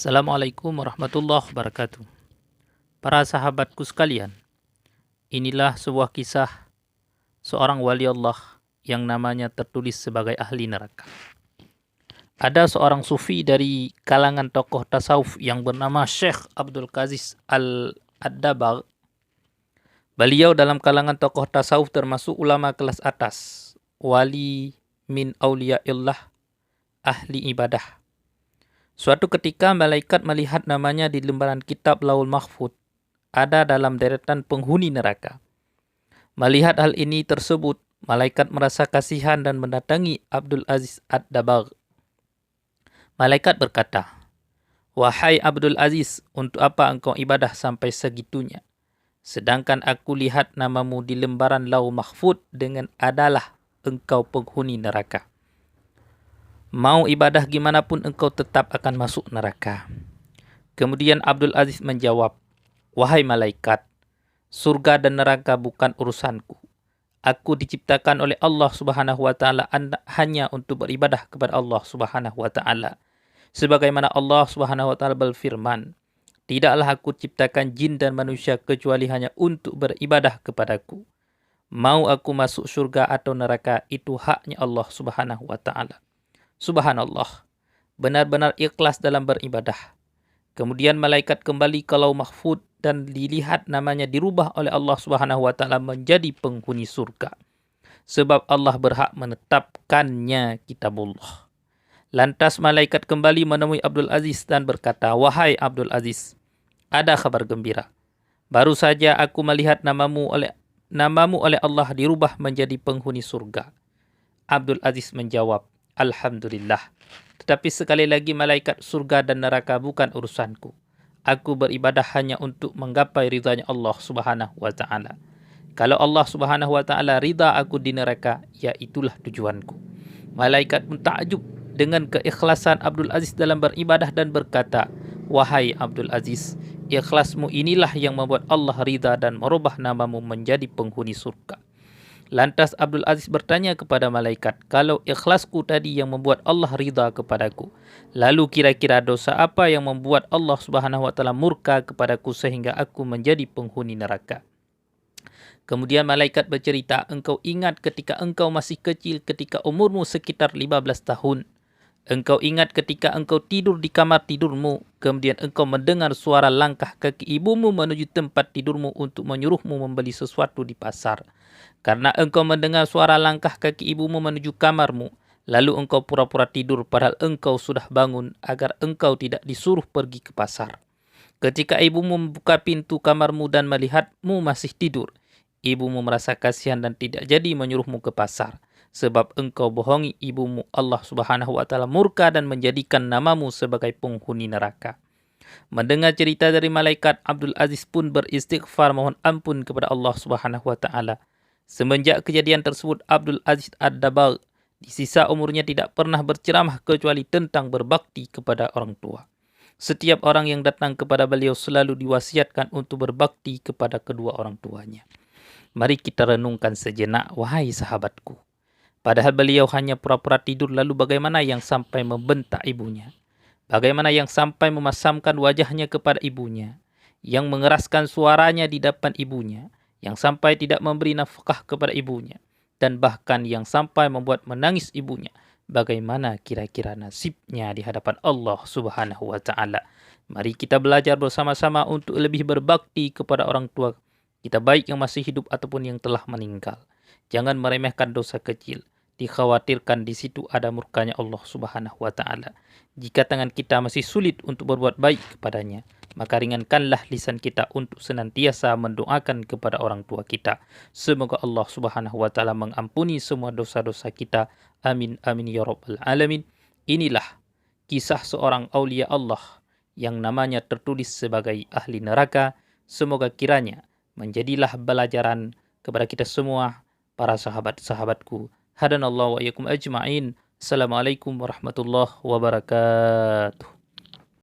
Assalamualaikum warahmatullahi wabarakatuh. Para sahabatku sekalian, inilah sebuah kisah seorang wali Allah yang namanya tertulis sebagai ahli neraka. Ada seorang sufi dari kalangan tokoh tasawuf yang bernama Syekh Abdul Qadir Al-Addabar. Beliau dalam kalangan tokoh tasawuf termasuk ulama kelas atas, wali min auliyaillah, ahli ibadah. Suatu ketika malaikat melihat namanya di lembaran kitab Lauhul Mahfuz, ada dalam deretan penghuni neraka. Melihat hal ini tersebut, malaikat merasa kasihan dan mendatangi Abdul Aziz Ad-Dabar. Malaikat berkata, "Wahai Abdul Aziz, untuk apa engkau ibadah sampai segitunya? Sedangkan aku lihat namamu di lembaran Lauhul Mahfuz dengan adalah engkau penghuni neraka. Mau ibadah gimana pun engkau tetap akan masuk neraka." Kemudian Abdul Aziz menjawab, "Wahai malaikat, surga dan neraka bukan urusanku. Aku diciptakan oleh Allah Subhanahu wa taala hanya untuk beribadah kepada Allah Subhanahu wa taala. Sebagaimana Allah Subhanahu wa taala berfirman, tidaklah aku ciptakan jin dan manusia kecuali hanya untuk beribadah kepadaku. Mau aku masuk surga atau neraka itu haknya Allah Subhanahu wa taala." Subhanallah, benar-benar ikhlas dalam beribadah. Kemudian malaikat kembali ke Lauhul Mahfuz dan dilihat namanya dirubah oleh Allah Subhanahu wa taala menjadi penghuni surga. Sebab Allah berhak menetapkannya kitabullah. Lantas malaikat kembali menemui Abdul Aziz dan berkata, "Wahai Abdul Aziz, ada kabar gembira. Baru saja aku melihat namamu oleh Allah dirubah menjadi penghuni surga." Abdul Aziz menjawab, "Alhamdulillah. Tetapi sekali lagi malaikat, surga dan neraka bukan urusanku. Aku beribadah hanya untuk menggapai ridhanya Allah Subhanahu wa taala. Kalau Allah Subhanahu wa taala ridha aku di neraka, ya itulah tujuanku." Malaikat pun takjub dengan keikhlasan Abdul Aziz dalam beribadah dan berkata, "Wahai Abdul Aziz, ikhlasmu inilah yang membuat Allah ridha dan merubah namamu menjadi penghuni surga." Lantas Abdul Aziz bertanya kepada malaikat, "Kalau ikhlasku tadi yang membuat Allah ridha kepadaku, lalu kira-kira dosa apa yang membuat Allah Subhanahu wa taala murka kepadaku sehingga aku menjadi penghuni neraka?" Kemudian malaikat bercerita, "Engkau ingat ketika engkau masih kecil, ketika umurmu sekitar 15 tahun. Engkau ingat ketika engkau tidur di kamar tidurmu, kemudian engkau mendengar suara langkah kaki ibumu menuju tempat tidurmu untuk menyuruhmu membeli sesuatu di pasar. Karena engkau mendengar suara langkah kaki ibumu menuju kamarmu, lalu engkau pura-pura tidur padahal engkau sudah bangun agar engkau tidak disuruh pergi ke pasar. Ketika ibumu membuka pintu kamarmu dan melihatmu masih tidur, ibumu merasa kasihan dan tidak jadi menyuruhmu ke pasar. Sebab engkau bohongi ibumu, Allah Subhanahu wa taala murka dan menjadikan namamu sebagai penghuni neraka." Mendengar cerita dari malaikat, Abdul Aziz pun beristighfar mohon ampun kepada Allah Subhanahu wa taala. Semenjak kejadian tersebut, Abdul Aziz Ad-Dabar di sisa umurnya tidak pernah berceramah kecuali tentang berbakti kepada orang tua. Setiap orang yang datang kepada beliau selalu diwasiatkan untuk berbakti kepada kedua orang tuanya. Mari kita renungkan sejenak, wahai sahabatku. Padahal beliau hanya pura-pura tidur, lalu bagaimana yang sampai membentak ibunya? Bagaimana yang sampai memasamkan wajahnya kepada ibunya? Yang mengeraskan suaranya di depan ibunya? Yang sampai tidak memberi nafkah kepada ibunya? Dan bahkan yang sampai membuat menangis ibunya? Bagaimana kira-kira nasibnya di hadapan Allah Subhanahu wa taala? Mari kita belajar bersama-sama untuk lebih berbakti kepada orang tua kita, baik yang masih hidup ataupun yang telah meninggal. Jangan meremehkan dosa kecil. Dikhawatirkan di situ ada murkanya Allah Subhanahu wa taala. Jika tangan kita masih sulit untuk berbuat baik kepadanya, maka ringankanlah lisan kita untuk senantiasa mendoakan kepada orang tua kita. Semoga Allah Subhanahu wa taala mengampuni semua dosa-dosa kita. Amin amin ya rabbal alamin. Inilah kisah seorang aulia Allah yang namanya tertulis sebagai ahli neraka. Semoga kiranya menjadilah pelajaran kepada kita semua, para sahabat-sahabatku. Hadanallahu wa iyyakum ajma'in. Assalamualaikum warahmatullahi wabarakatuh.